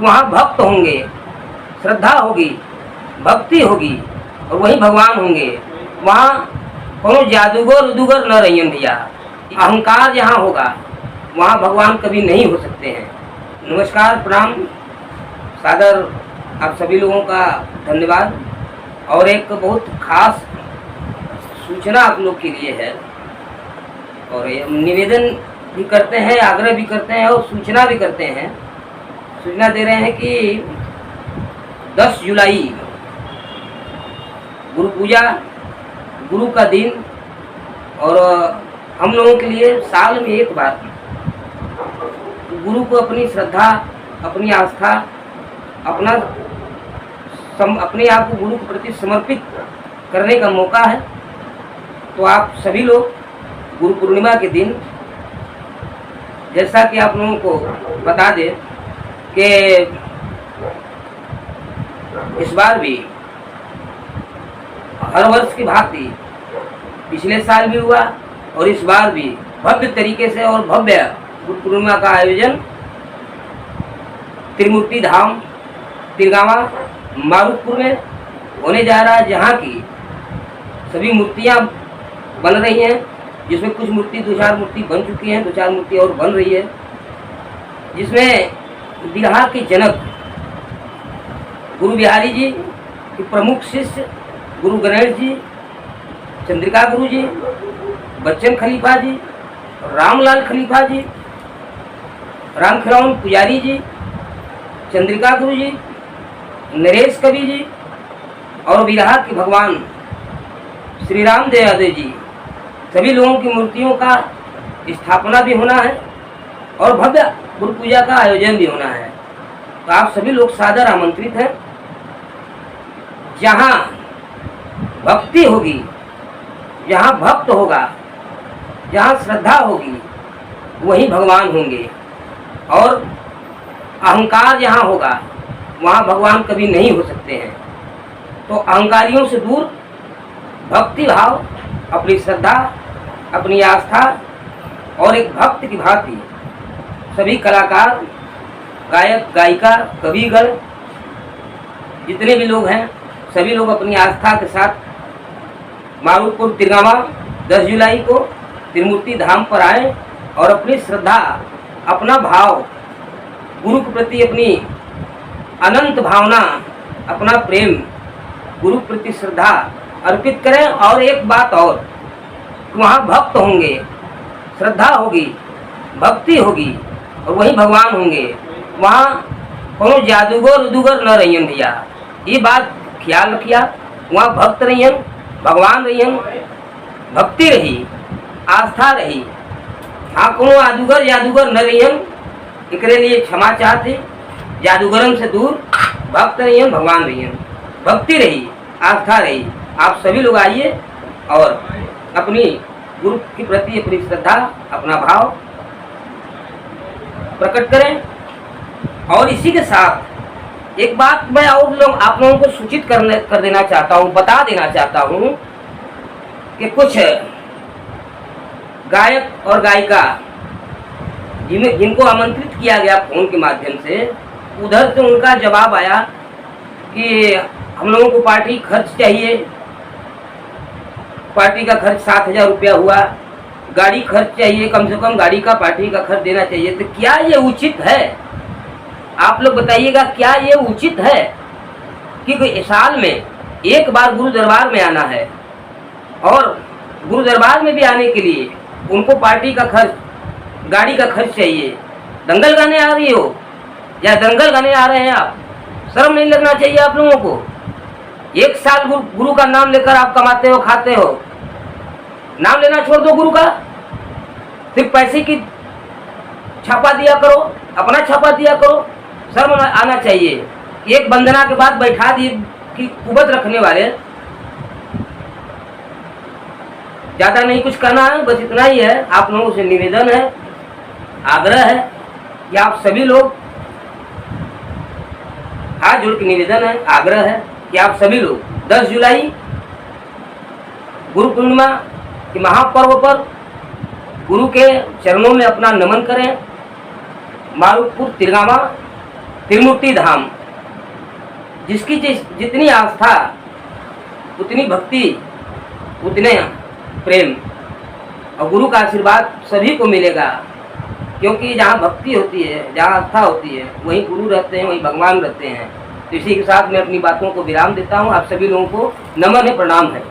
तो वहाँ भक्त होंगे, श्रद्धा होगी, भक्ति होगी और वही भगवान होंगे। वहाँ कोनो जादूगर उदूगर न रहियन भैया। अहंकार जहाँ होगा वहाँ भगवान कभी नहीं हो सकते हैं। नमस्कार, प्रणाम, सादर आप सभी लोगों का धन्यवाद। और एक बहुत खास सूचना आप लोग के लिए है और निवेदन भी करते हैं, आग्रह भी करते हैं और सूचना भी करते हैं। सूचना दे रहे हैं कि 10 जुलाई गुरु पूजा, गुरु का दिन, और हम लोगों के लिए साल में एक बार गुरु को अपनी श्रद्धा, अपनी आस्था, अपने आप को गुरु के प्रति समर्पित करने का मौका है। तो आप सभी लोग गुरु पूर्णिमा के दिन, जैसा कि आप लोगों को बता दें कि इस बार भी हर वर्ष की भांति पिछले साल भी हुआ और इस बार भी भव्य तरीके से और भव्य गुरु पूर्णिमा का आयोजन त्रिमूर्ति धाम तिरगावा मारुतपुर में होने जा रहा है, जहाँ की सभी मूर्तियाँ बन रही हैं, जिसमें कुछ मूर्ति 2-4 मूर्ति बन चुकी हैं, 2-4 मूर्ति और बन रही है, जिसमें बिहार के जनक गुरु बिहारी जी के प्रमुख शिष्य गुरु गणेश जी, चंद्रिका गुरु जी, बच्चन खलीफा जी, रामलाल खलीफा जी, राम खिलौन पुजारी जी, चंद्रिका गुरु जी, नरेश कवि जी और बिहार के भगवान श्री राम दयादेव जी, सभी लोगों की मूर्तियों का स्थापना भी होना है और भव्य गुरु पूजा का आयोजन भी होना है। तो आप सभी लोग सादर आमंत्रित हैं। जहाँ भक्ति होगी, जहाँ भक्त होगा, जहाँ श्रद्धा होगी, वहीं भगवान होंगे। और अहंकार जहाँ होगा वहाँ भगवान कभी नहीं हो सकते हैं। तो अहंकारियों से दूर भक्ति भाव, अपनी श्रद्धा, अपनी आस्था और एक भक्त की भांति सभी कलाकार, गायक, गायिका, कविगण, जितने भी लोग हैं, सभी लोग अपनी आस्था के साथ मारुतपुर तिरगावा 10 जुलाई को त्रिमूर्ति धाम पर आए और अपनी श्रद्धा, अपना भाव, गुरु के प्रति अपनी अनंत भावना, अपना प्रेम, गुरु के प्रति श्रद्धा अर्पित करें। और एक बात और, वहाँ भक्त होंगे, श्रद्धा होगी, भक्ति होगी और वही भगवान होंगे। वहाँ कोनो जादूगर उदूगर न रहियन भैया, ये बात ख्याल रखिया। वहाँ भक्त रहियन, भगवान रहियन, भक्ति रही, आस्था रही। हाँ, कोनो जादूगर न रहियन, एकरे लिए क्षमा चाहते। जादूगरन से दूर भक्त रहियन, भगवान रहियन, भक्ति रही, आस्था रही। आप सभी लोग आइए और अपनी गुरु के प्रति अपनी श्रद्धा, अपना भाव प्रकट करें। और इसी के साथ एक बात मैं और आप लोगों को सूचित कर देना चाहता हूँ, बता देना चाहता हूँ कि कुछ गायक और गायिका जिनको आमंत्रित किया गया फोन के माध्यम से, उधर से उनका जवाब आया कि हम लोगों को पार्टी खर्च चाहिए, पार्टी का खर्च 7,000 रुपया हुआ, गाड़ी खर्च चाहिए, कम से कम गाड़ी का पार्टी का खर्च देना चाहिए। तो क्या ये उचित है? आप लोग बताइएगा, क्या ये उचित है कि साल में एक बार गुरु दरबार में आना है और गुरु दरबार में भी आने के लिए उनको पार्टी का खर्च, गाड़ी का खर्च चाहिए? दंगल गाने आ रही हो या दंगल गाने आ रहे हैं आप? शर्म नहीं लगना चाहिए आप लोगों को? एक साल गुरु का नाम लेकर आप कमाते हो, खाते हो, नाम लेना छोड़ दो गुरु का, सिर्फ पैसे की छापा दिया करो, अपना छापा दिया करो। शर्म आना चाहिए। एक वंदना के बाद बैठा दिए कि कुबत रखने वाले, ज़्यादा नहीं कुछ कहना है, बस इतना ही है। आप लोगों से निवेदन है, आग्रह है कि आप सभी लोग, हाथ जोड़ के निवेदन है, आग्रह है कि आप सभी लोग 10 जुलाई गुरु पूर्णिमा के महापर्व पर गुरु के चरणों में अपना नमन करें। मारुतपुर तिरगावा त्रिमूर्ति धाम। जिसकी जितनी आस्था उतनी भक्ति उतने प्रेम, और गुरु का आशीर्वाद सभी को मिलेगा। क्योंकि जहाँ भक्ति होती है, जहाँ आस्था होती है, वहीं गुरु रहते हैं, वहीं भगवान रहते हैं। तो इसी के साथ मैं अपनी बातों को विराम देता हूँ। आप सभी लोगों को नमन है, प्रणाम है।